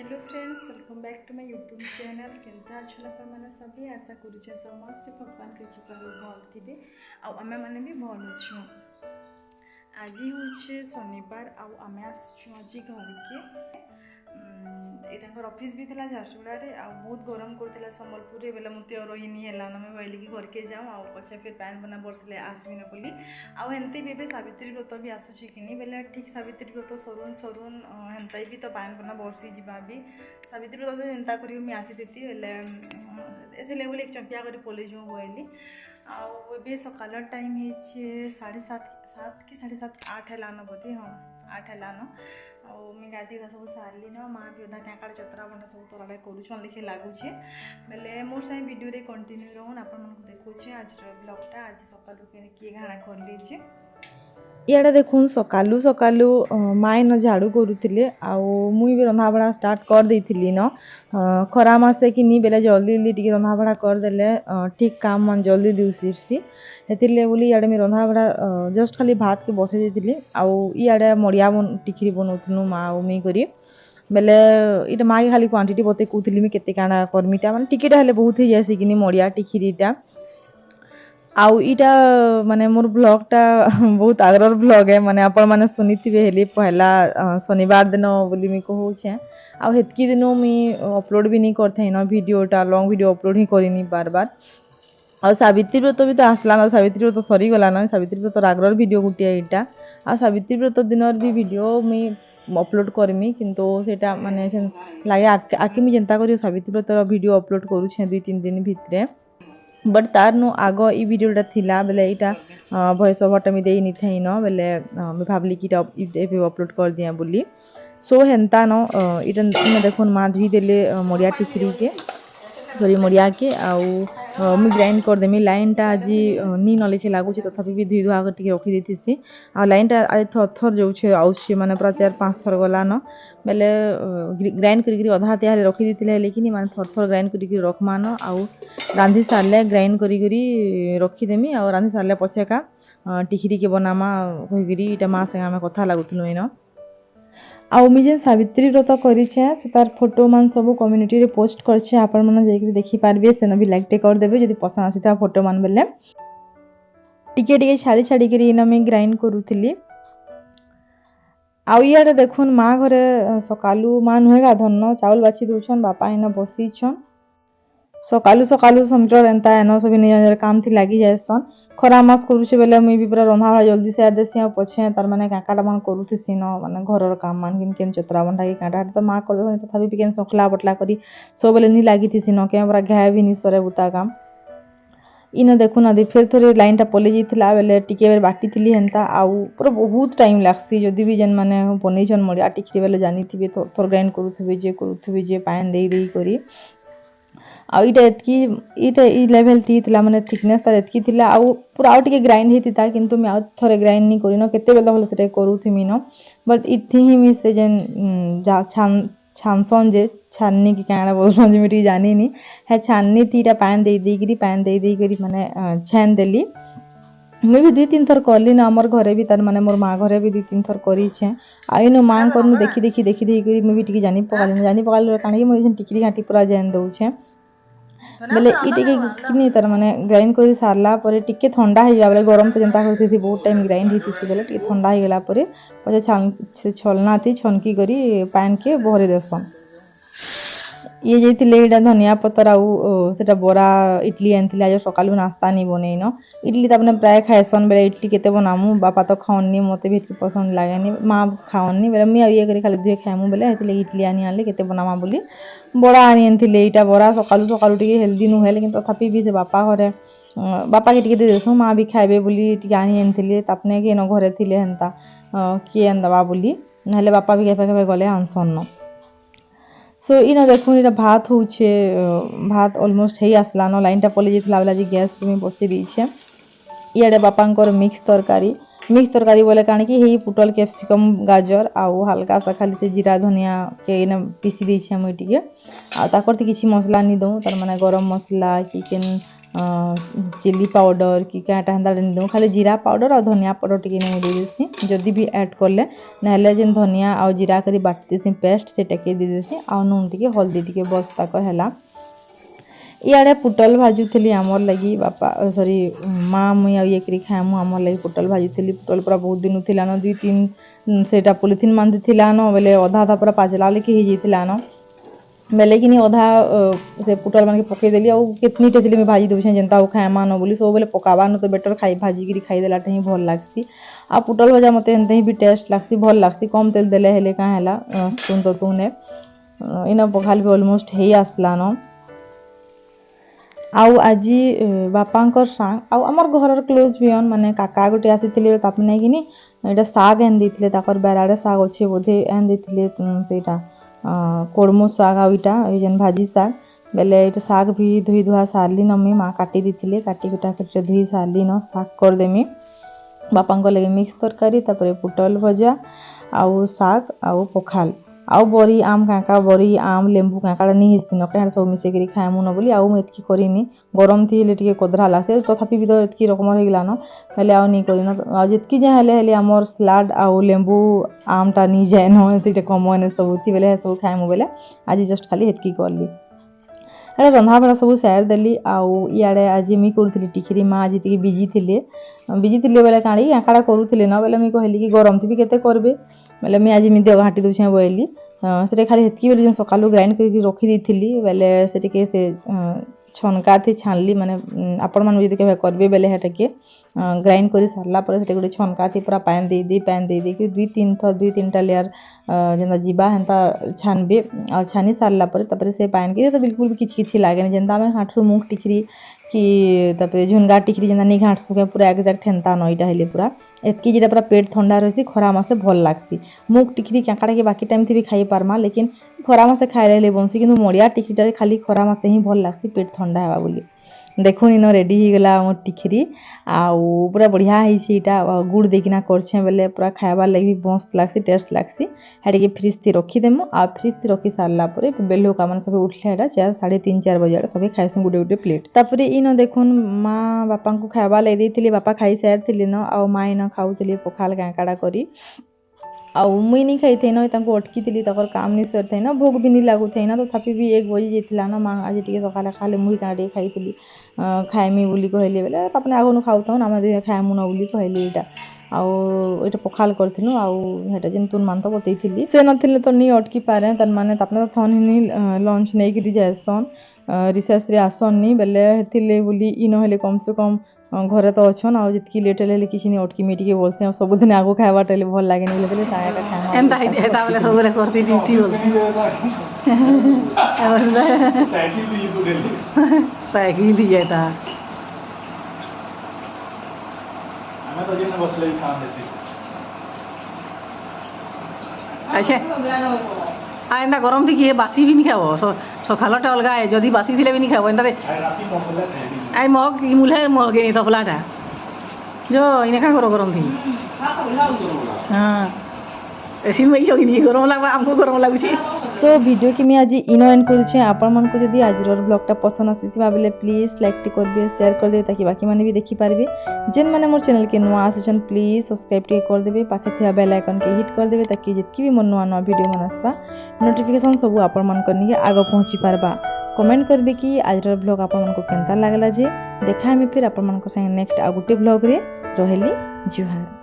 Hello friends, welcome back to my YouTube channel. केनता अच्छा मैंने सभी आशा करुचे समस्ते भगवान के कृपार भल थे आम मैंने भी भल अच्छु। आज हूँ शनिवार आम आसचु आज घर के ऑफिस भी था झारसुगुड़े बहुत गरम करता संबलपुर बेले मत रहीनी है मैं भाई कि घर के जाऊँ आ पचे फिर पैन बना बरसले आसबिन बोली आमती भी सावित्री व्रत भी आसूची कि बेले ठीक सावित्री व्रत सरुन सरुन हेन्ता भी तो पैन बना बरसी जा भी सावित्री व्रत जेन्ता कर आसी बेले बोले चंपिया कर पलि जाऊँ बोली आए सकाल टाइम है 7:30 कि 7:30 8 बोधे हाँ 8 मुझे गाधी सब सारे न माँ भी अधा क्या चतरा बंटा सब तोरा करुन लिखे लगुच बेले मोर साथ वीडियो कंटिन्यू रहन आपण देखुचे आज ब्लॉगटा आज सकाल किए घाणा कर लीजिए। इे देखुन सकालू सकालू माए न झाड़ू करुले मुई भी रंधा बड़ा स्टार्ट कर देती न खरा मासे कि नहीं बेले जल्दी जल्दी टी रंधा बड़ा करदे ठीक काम मन जल्दी दिवसी हेतिरले बोली इे मुझे रंधा बड़ा जस्ट खाली भात के बसई देती इे मड़िया टिखरी बनाऊलु माँ और मुई करी बेले इटा माँ खाली क्वांटिटी बते कहती मुझे केते काଣା कर्मीटा माने टिकेटा हेले बहुत ही जासी कि मड़िया टिखरीटा आउ इटा माने मोर ब्लॉगटा बहुत आग्रह ब्लॉग है माने आपण माने सुनिथिबे हेली पहला शनिवार दिन बोली मी कहूछे आउ हेतकी दिन मी अपलोड भी नहीं करथे न वीडियोटा लॉन्ग वीडियो अपलोड ही करिनी बार बार आ सावित्री व्रत भी तो आसला न सावित्री व्रत सरी गला न सावित्री व्रत आग्रह वीडियो गुटिया इटा आ सावित्री व्रत दिन भी वीडियो मी अपलोड करमी किंतु सेटा माने लागे आके मी जेंता करी सावित्री व्रत वीडियो अपलोड करूछे 2-3 दिन भितरे बट तार नु आग ई वीडियोटा थिला बेले इटा वॉइस ओवरटा मी देई नि थई न बेले मैं भाबली कि इटा अपलोड कर दिया बोली सो हेन्ता न इटा देखुन माँ धुई देले मड़िया टिखरी के सॉरी मड़िया के आउ मुझे ग्राइंड करदेमी लाइनटा आज नी न लिखे लगुच तथापि भी धुई धुआ टे रखी देती आ लाइनटा आज थर जो आउे मैंने पूरा 4-5 थर गला न बेले ग्राइंड कर अधा तैयार रखी देते लेकिन माने थर थर ग्राइंड कर रखमा न आउ रांधि सारे ग्राइंड करी रखीदेमी और रांधि सारे पछेका टिखरी के बनामा कहीकि इटा माँ संगे आम कथा लगुलु इन आउ मुझे सावित्री व्रत करें से तार फोटो मान सब कम्युनिटी रे पोस्ट करछे आपण मन जाई देखि पारबे सेन भी लाइक टे कर देबे जदी पसंद आसीता फोटो मान बेले टिके टिके छाड़ी छाड़ी करी इन में ग्राइंड करूथिली आउ इयाडे देखुन माँ घरे सकालू माँ नुहे गाधन चाउल बाछी दउछन बापा इन बसीछन सकालू सकालू समझ एंता एन सब निज काम थी लगी जाएसन खरा मास करुचे बेले मुई भी पूरा रंधा बड़ा जल्दी से देसी पछे तार माने काकाटा मन करूथसी न माने घरर काम मान केन चतरा बंटा के काटा तो माँ कर दसन तथापि भी केन सखला बटला करी सब बेले नि लागिथिसी न के पूरा घाय भी नि सरे बुता काम इन देखुन आदि फिर थोड़े लाइनटा पलि जाइथिला बेले टिके बेर बाटी थिली हेंता आउ पूरा बहुत टाइम लागसी जदी भी जेन माने बनेछन मड़िया टिखरी बेले जानिथिबे थोर थोर ग्राइंड करूथिबे जे पान देई करी आईटा इटा ई लेवल थी माने थिकनेस तार एतकी थिला आउ पूरा आउ टिके ग्राइंड हेतिता किंतु मैं आउ थरे ग्राइंड नहीं करिनो केते बेला भले सेटा करूथिमी न बट इथि ही मी से जेन जा छानसन जे छाननी की काना बोलसन जे मिटी जानी नी है छाननी तीटा पान दे करी माने छान देली मैं भी 2-3 थर करली ना हमर घरे भी तार माने मोर माँ घरे भी 2-3 थर करी छे आइनो माँ करनु देखी करी मैं भी टिके जानी पकाली काणी मोर टिकरी घाटी पूरा जान दउ छे बेले इटे कि तार माने ग्राइंड कर सारला परे टिके ठंडा हो जाबले गरम तो जनता करती बहुत टाइम ग्राइंड होती बेले टिके ठंडा हो गला परे पछे छलना थी छनकी करी पैन के बहरे देसन ये जाइतिले एटा धनिया पतर आउ सेटा बरा इडली आनथिले आज सकालु नाश्ता नहीं बनेइन इडली तापने प्राय खाएसन बेले इडली केते बनामु बापा तो खाओनी मते भी पसंद लागेनी माँ खाओनी बेले मैं ये करी खाली दुए खाएमु बेले हेतिले इडली आनी केते बनामा बोली बड़ा आनी इटा बरा सकालू सकालू टे हेल्दी नुहे लेकिन तथापि भी से बापा घरे बापा के टिके देसु माँ भी खाइबे बोली टिके आनी तापने के न घरे थिले हेन्ता किए आनदबा बोली नहले बापा भी केफे गले आनसन न सो इन देखुन इटा भात होछे भात ऑलमोस्ट हेई आसला न लाइनटा पलि जाइथिला बेला जे गैस में बसि दीछे इयाडे बापांकर मिक्स तरकारी बोले काण कि हेई पुटल कैप्सिकम गाजर आउ हल्का सा खाली से जीरा धनिया के इन पीसी दीछे मुई टिके आ ताकर ती किछि मसला नि दउ तार माने गरम मसला चिकन चिली पाउडर कि क्या हेन्ता नहीं खाली जीरा पाउडर और धनिया पाउडर टी नहीं देदेसी जदि भी ऐड कले ना जेन धनिया आ जीरा करी बाटी पेस्ट से टेके देदेसी आ नून टी हल्दी टी बस तक है। इे पुटल भाजुली आमर लगी बापा सॉरी माँ मुई ये करी खाएमु आमर लगी पुटल भाजुली पुटल पूरा बहुत दिन थिला न 2-3 सेटा पॉलिथिन बांधी थिला न बेले अधा अधा पूरा पाचला लेके ही जाइथिला न बेले कि अधा से पुटल मान के पकई देली और कितनी टेथली में भाजी दूसरे जनता खाएमा न बोली सब बेले पकाबा न तो बेटर खाई भाजिकी खाईदेला ही भल लग्सी आ पुटल भजा मत एनते ही भी टेस्ट लग्सी भल लग्सी कम तेल देले हेले क्या है तुम तो तुने इन पखाल भी ऑलमोस्ट ही आसला न आउ आज बापांकर सांग आउ आमर घर क्लोज भियन माने काका गोटे आसीथिले ताप नै किनी एटा साग एन देथिले ताकर बेराडे साग अछि बोधे एन देथिले सेटा कोड़मो साग आउ इटा ए जन भाजी साग बेले एटा साग भी धुई धुआ सारली नमी माँ काटी देथिले काटी कुटा के धुई सारली न साग कर देमी बापांकर लगे मिक्स तरकारी तापर पुटल भजा आउ साग आउ पखाल आउ बरी आम काका बरी आम लेंबू काका नहीं हेसी न क्या सब मिसेक खाएमु न बोली आउ एतकी करिनी गरम थी हेले टिके कोदरा लासे तथापि भी तो एतकी रकम हो गला न हेले आउ नहीं करिन आ जितकी जे हेले हेले हमर सलाड आउ लेंबू आम टा नहीं जाए न एते कम ने सब थी बेले सब खाएमु बेले आज जस्ट खाली एतकी करली अरे रंधा बड़ा सब शेयर देली आउ इे आज मुई करूली टिखरी माँ आज टी बिजी थिले बेले काणी काड़ा करूले न बेले मुई कहली कि गरम थी केते करबे बेले मुई आज एमती घाटी दूचे बोली से खाली हेतकी बेले जो सकालू ग्राइंड करके रखी दी बेले से छनका थी छानली माने आपण मान जदि केबे करबे बेले हेटके ग्राइंड कर सारला पर से गोटे छनका थी पूरा पैन दे कि 2-3 टा लेयर जेनता जीवा हेन्ता छानबे आ छानी सारला पर तापर से पैन के तो बिल्कुल भी किछि लागे नहीं जेनता आम घाटू मुख टिखरी कि तापर झुनगा टिखरी जेनता नहीं घाटसु के पूरा एक्जाक्ट हेन्ता नईटा हेले पूरा एतकी जेटा पूरा पेट ठंडा रही खरा मासे भल लागसी मुख टिखरी काकाड़ा के बाकी टाइम थी भी खाई पारमा लेकिन खरा मासे खाइले बंसी किंतु मड़िया टिखरीटा खाली खरा मासे ही भल लागसी पेट ठंडा हेबा बोली देखुन इन रेडी हो गला मोर टिखरी आउ पूरा बढ़िया होइछिटा गुड़ देकिना करछे बेले पूरा खाइबार लगी मस्त लागसी टेस्ट लागसी हेटे फ्रिज थी रखी देमु आ फ्रिज थी रखी सारला परे बेलो का मन सब उठले हेटा 3:30-4 बजे सब खाइसु गुटे गुटे प्लेट तापरे इन देखुन माँ बापा को खाइबा ले देथिले बापा खाई सारथिले न आ माँ इन खाउथिले पखाल कांकाड़ा करी आउ मुई नहीं खाई थे न तांको अटकी थी काम नहीं सर थे ना भोग भी नहीं लागू थे ना तो तथापि भी 1 बजे जाइला ना माँ आज टी सकाले खाले मुई काटे खाई खाएमी बोली कहले बेले अपने आगु खाऊ था आम दुहे खाएमु न बोली कहली एटा आउ एटा पखाल करथिनु आउ हेटा जेन तुन मान तो बतैथिली से नथिले तो नहीं अटकी पारे तन माने तपने तो थन ही लंच नहीं करी जायसन रिसेस रे आसन नहीं बेले हेथिले बोली इ न हेले कम से कम घरे तो अच्छन आ जितकी लेट हेले किछि नहीं अटकी मिटिके बोलसे आ सब दिन आगो खाइबा टेले भल लागे नहीं बोले सायाटा खाइमा एंता हेता बेले सब बेले करती ड्यूटी बोलसी साइकिल ली जाता हमें तो जिन बसले काम देसी अच्छा एंता गरम थी किए बासी भी नहीं खाओ सकालटा अलग है जदि बासी थिले भी नहीं खाओ एंता राती मफला खाइबी आई मग मुल्हे मगे नहीं तपलाटा जो इने का करो गरम थी हाँ एसी में जो नहीं गरम लागबा हमको गरम लागुची सो वीडियो की मैं आज इनो एंड करूछे आपण मन को जदी आज ब्लॉगटा पसंद आसीथिबा बेले प्लीज लाइक टी करबे शेयर कर देबे ताकि बाकी माने भी देखि पारबे जेन माने मोर चैनल के नुआ आछन प्लीज सब्सक्राइब टी कर देबे पाखे थिया बेल आइकन के हिट कर देबे ताकि जितकी भी मोर नुआ वीडियो मन आसबा नोटिफिकेशन सब आपण मन करनी आगो पहुंची पारबा कमेंट करबे कि आज ब्लॉग आपण मन को केनता लागला जे देखामी फिर आपण मन को संग नेक्स्ट आ गुटे ब्लॉग रे रहेली जुहार।